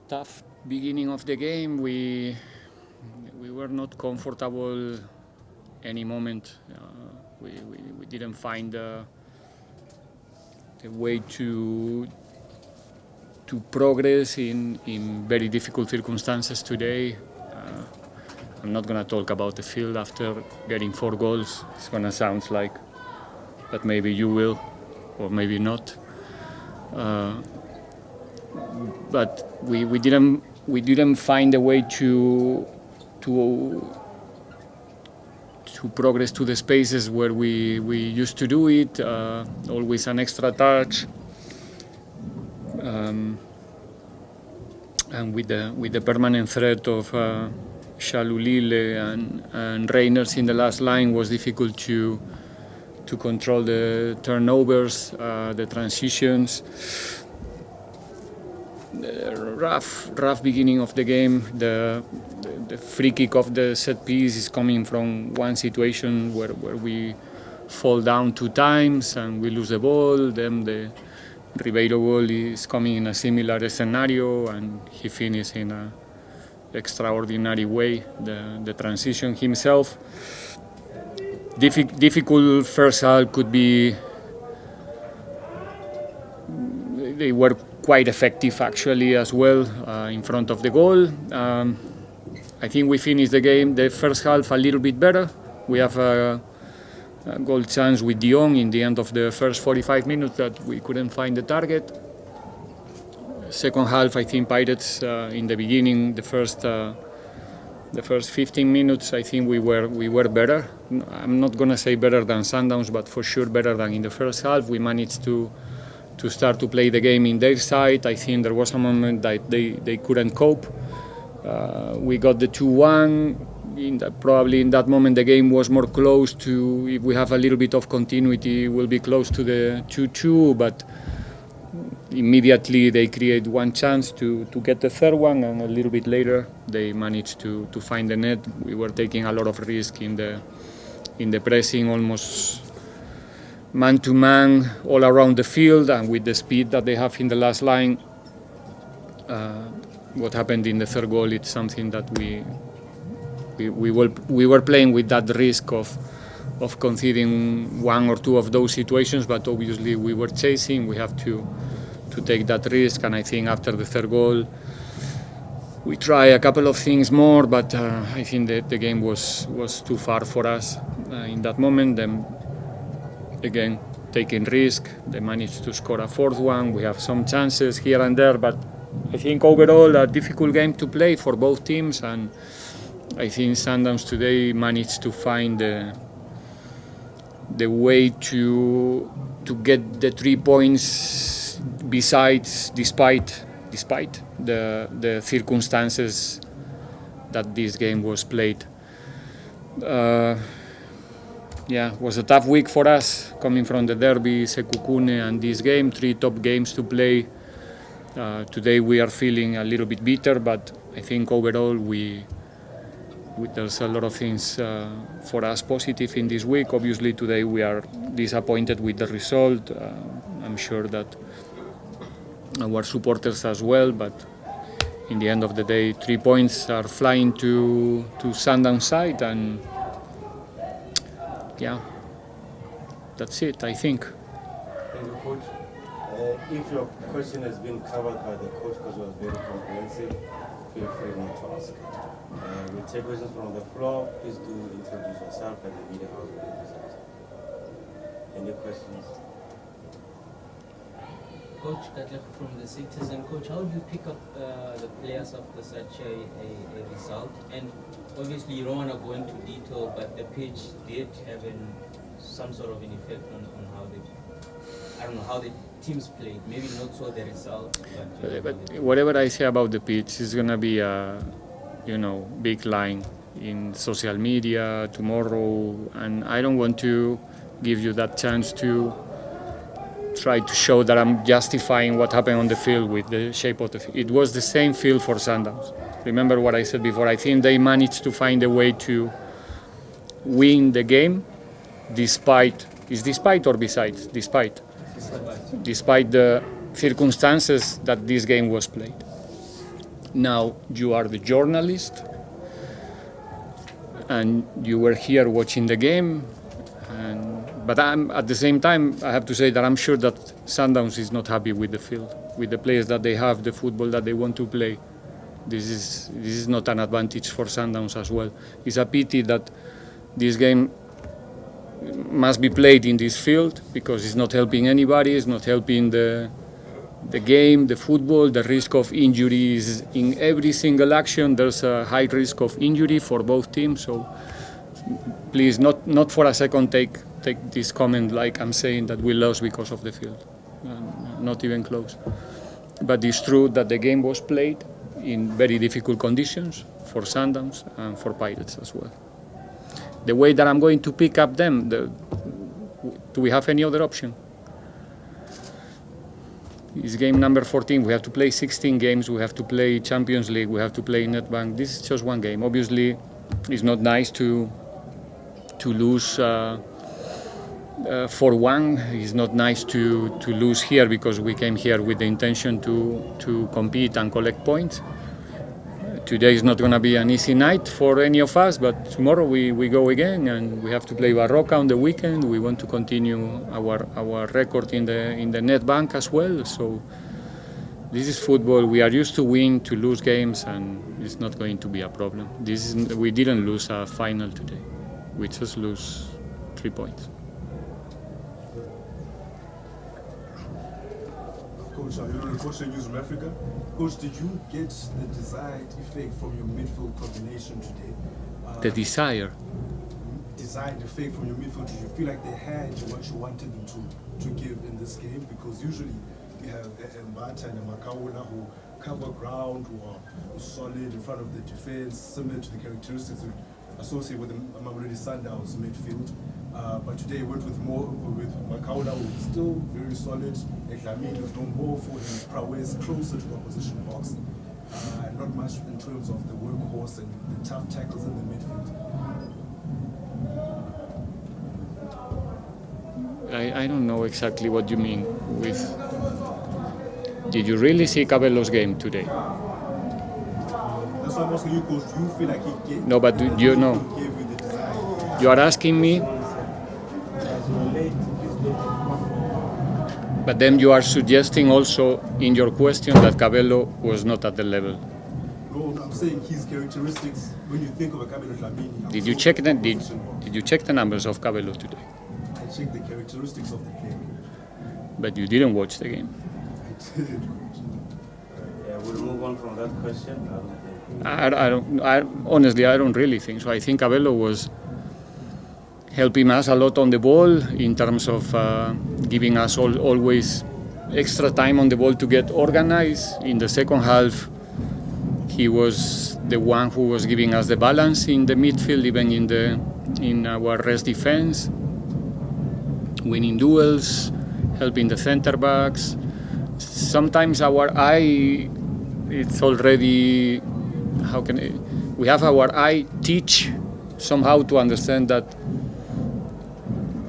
tough beginning of the game. We were not comfortable any moment. We didn't find the way to progress in very difficult circumstances today. I'm not going to talk about the field after getting 4 goals. It's going to sound like, but maybe you will, or maybe not. But we didn't find a way to progress to the spaces where we used to do it. Always an extra touch. And with the permanent threat of Shalulile and Reiners in the last line, was difficult to control the turnovers, the transitions. The rough beginning of the game. The free kick of the set piece is coming from one situation where we fall down 2 times and we lose the ball. Then the Riveiro goal is coming in a similar scenario, and he finished in an extraordinary way. The transition himself. Difficult first half could be. They were quite effective actually as well in front of the goal. I think we finished the first half a little bit better. We have a goal chance with De Jong in the end of the first 45 minutes that we couldn't find the target. Second half, I think Pirates in the beginning, the first 15 minutes, I think we were better. I'm not gonna say better than Sundowns, but for sure better than in the first half. We managed to start to play the game in their side. I think there was a moment that they couldn't cope. We got the 2-1. Probably in that moment the game was more close to, if we have a little bit of continuity, we'll be close to the 2-2, but immediately they create one chance to get the third one, and a little bit later they managed to find the net. We were taking a lot of risk in the pressing, almost man-to-man all around the field, and with the speed that they have in the last line, what happened in the third goal, it's something that we were playing with that risk of conceding 1 or 2 of those situations, but obviously we were chasing. We have to take that risk, and I think after the third goal we try a couple of things more, but I think the game was too far for us in that moment. Then again, taking risk, they managed to score a 4th one. We have some chances here and there, but I think overall a difficult game to play for both teams, and I think Sundowns today managed to find the way to get the 3 points despite the circumstances that this game was played. It was a tough week for us, coming from the derby, Sekukune, and this game, 3 top games to play. Today we are feeling a little bit bitter, but I think overall there's a lot of things for us positive in this week. Obviously today we are disappointed with the result. I'm sure that our supporters as well, but in the end of the day, 3 points are flying to Sundowns side, and that's it, I think. Thank you, Coach. If your question has been covered by the coach because it was very comprehensive, feel free not to ask. We'll take questions from the floor. Please do introduce yourself and the media house will represent. Any questions? Coach Katlech from the Citizen. Coach, how do you pick up the players after such a result? And obviously you don't want to go into detail, but the pitch did have some sort of an effect on how the teams played. Maybe not so the result, but whatever I say about the pitch is gonna be a big line in social media tomorrow, and I don't want to give you that chance to try to show that I'm justifying what happened on the field with the shape of the field. It was the same field for Sundowns. Remember what I said before. I think they managed to find a way to win the game despite the circumstances that this game was played. Now you are the journalist, and you were here watching the game. But at the same time, I have to say that I'm sure that Sundowns is not happy with the field, with the players that they have, the football that they want to play. This is not an advantage for Sundowns as well. It's a pity that this game must be played in this field because it's not helping anybody. It's not helping the game, the football. The risk of injuries in every single action. There's a high risk of injury for both teams. So please, not for a second take this comment like I'm saying that we lost because of the field. Not even close. But it's true that the game was played in very difficult conditions for Sundowns and for Pirates as well. The way that I'm going to pick up them, do we have any other option? It's game number 14. We have to play 16 games. We have to play Champions League. We have to play Netbank. This is just one game. Obviously, it's not nice to lose 4-1. It's not nice to lose here because we came here with the intention to compete and collect points. Today is not going to be an easy night for any of us, but tomorrow we go again, and we have to play Barroca on the weekend. We want to continue our record in the Netbank as well. So this is football. We are used to win, to lose games, and it's not going to be a problem. We didn't lose a final today. We just lose 3 points. Coach, you're the coach in News from Africa. Coach, did you get the desired effect from your midfield combination today? The desired effect from your midfield, did you feel like they had what you wanted them to give in this game? Because usually we have Mbata and Makaula who cover ground, who are solid in front of the defense, similar to the characteristics associated with the Mamelodi Sundowns midfield. But today we went with Makaula, who is still very solid. Eklamini was doing more for his prowess closer to the opposition box. And not much in terms of the workhorse and the tough tackles in the midfield. I don't know exactly what you mean with. Did you really see Cabello's game today? That's why I'm asking you, Coach. Do you feel like he gave? No, but you know. You are asking me. But then you are suggesting also in your question that Cabello was not at the level. No, I'm saying his characteristics when you think of a Cabello Flamini. Did you check Did you check the numbers of Cabello today? I checked the characteristics of the player. But you didn't watch the game. I did. Yeah, we'll move on from that question. Honestly, I don't really think so. I think Cabello was helping us a lot on the ball in terms of giving us always extra time on the ball to get organized. In the second half, he was the one who was giving us the balance in the midfield, even in our rest defense, winning duels, helping the center backs. Sometimes our eye, it's already, we have our eye teach somehow to understand that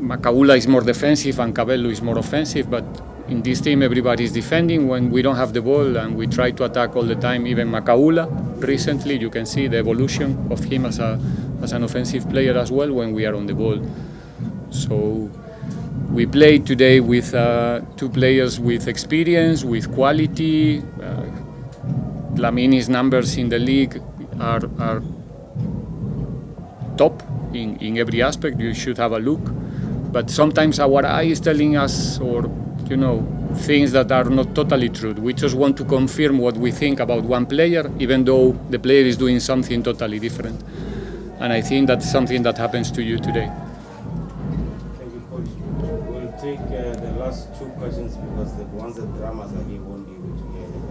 Makaula is more defensive and Cabello is more offensive, but in this team everybody is defending when we don't have the ball, and we try to attack all the time. Even Makaula, recently, you can see the evolution of him as an offensive player as well when we are on the ball. So we played today with 2 players with experience, with quality. Lamini's numbers in the league are top in every aspect. You should have a look. But sometimes our eye is telling us, or things that are not totally true. We just want to confirm what we think about one player, even though the player is doing something totally different. And I think that's something that happens to you today. Thank you, Coach. We'll take the last 2 questions because the ones that dramas are here won't be able to hear them.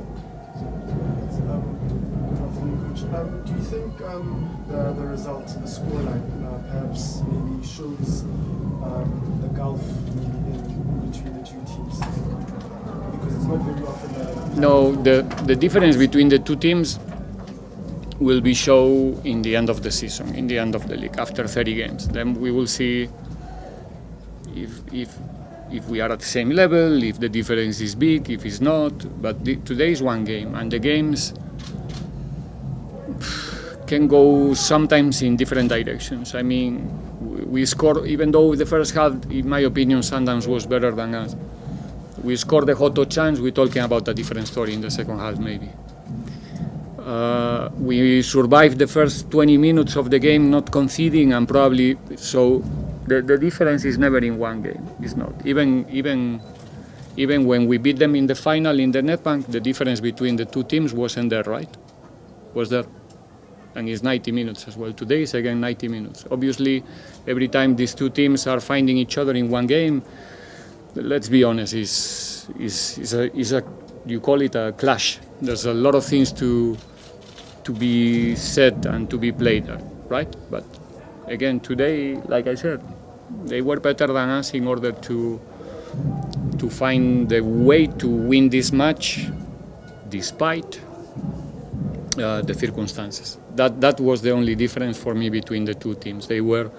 Do you think the result, the scoreline, perhaps maybe shows the gulf between the 2 teams? Because it's not very often that... No, the difference between the 2 teams will be shown in the end of the season, in the end of the league, after 30 games. Then we will see if we are at the same level, if the difference is big, if it's not. But today is one game, and the games can go sometimes in different directions. I mean, we scored, even though the first half, in my opinion, Sundowns was better than us. We scored the Hoto chance, we're talking about a different story in the second half, maybe. We survived the first 20 minutes of the game not conceding, and probably, so the difference is never in one game. It's not. Even when we beat them in the final in the Netbank, the difference between the two teams wasn't there, right? Was there? And it's 90 minutes as well. Today is again 90 minutes. Obviously, every time these two teams are finding each other in one game, let's be honest, is a you call it a clash. There's a lot of things to be said and to be played, right? But again, today, like I said, they were better than us in order to find the way to win this match, despite the circumstances. That was the only difference for me between the two teams. They were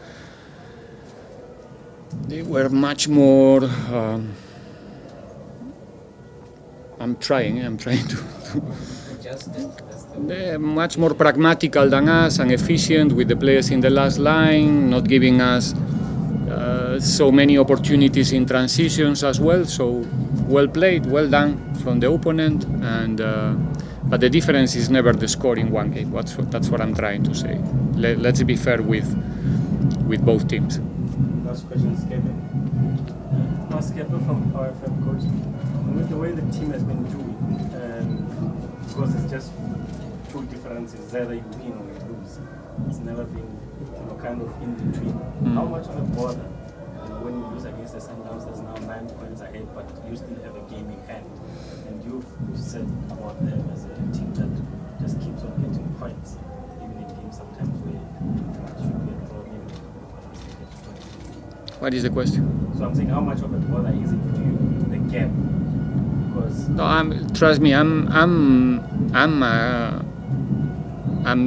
much more. I'm trying to. They're much more pragmatical than us and efficient with the players in the last line, not giving us so many opportunities in transitions as well. So well played, well done from the opponent, and but the difference is never the score in one game. That's what I'm trying to say. Let's be fair with both teams. Last question is Kevin. From RFM coach. With the way the team has been doing, because it's just two differences, either you win or you lose. It's never been kind of in between. How much of a bother when you lose against the Sundowns that's now 9 points ahead, but you still have a game in hand? And you've said about them as a team that just keeps on getting points, even in games sometimes where it should be a draw. What is the question? So I'm saying, how much of a bother is it for you, the gap? Because no, trust me, I'm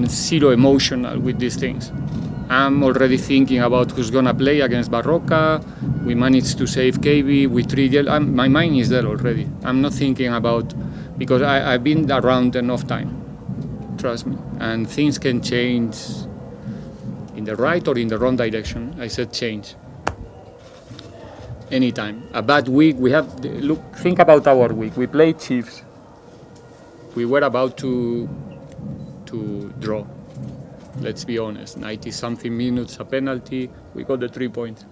zero emotional with these things. I'm already thinking about who's gonna play against Barroca. We managed to save KB with 3 yellow. My mind is there already. I'm not thinking about, because I've been around enough time. Trust me, and things can change in the right or in the wrong direction. I said change. Anytime. A bad week, think about our week. We played Chiefs. We were about to draw. Let's be honest. 90-something minutes, a penalty. We got the 3 points.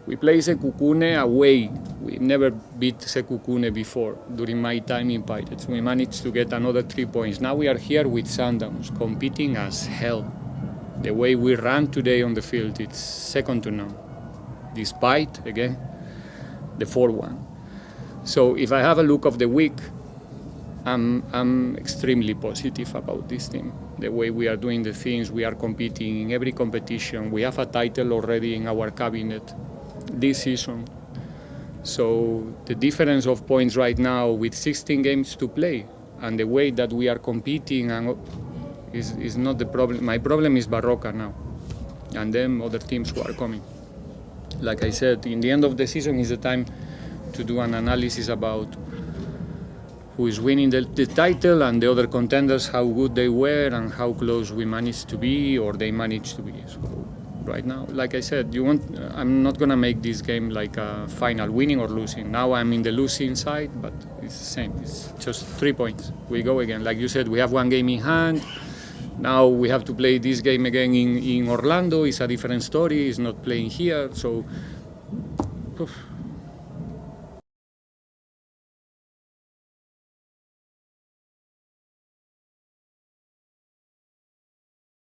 We played Sekukune away. We never beat Sekukune before during my time in Pirates. We managed to get another 3 points. Now we are here with Sundowns, competing as hell. The way we ran today on the field, it's second to none. Despite, again, the 4-1. So if I have a look of the week, I'm extremely positive about this team. The way we are doing the things, we are competing in every competition. We have a title already in our cabinet this season. So the difference of points right now with 16 games to play and the way that we are competing is not the problem. My problem is Barroca now, and then other teams who are coming. Like I said, in the end of the season is the time to do an analysis about who is winning the title and the other contenders, how good they were and how close we managed to be or they managed to be. So right now, like I said, I'm not going to make this game like a final, winning or losing. Now I'm in the losing side, but it's the same. It's just 3 points. We go again. Like you said, we have one game in hand. Now we have to play this game again in Orlando. It's a different story. It's not playing here. So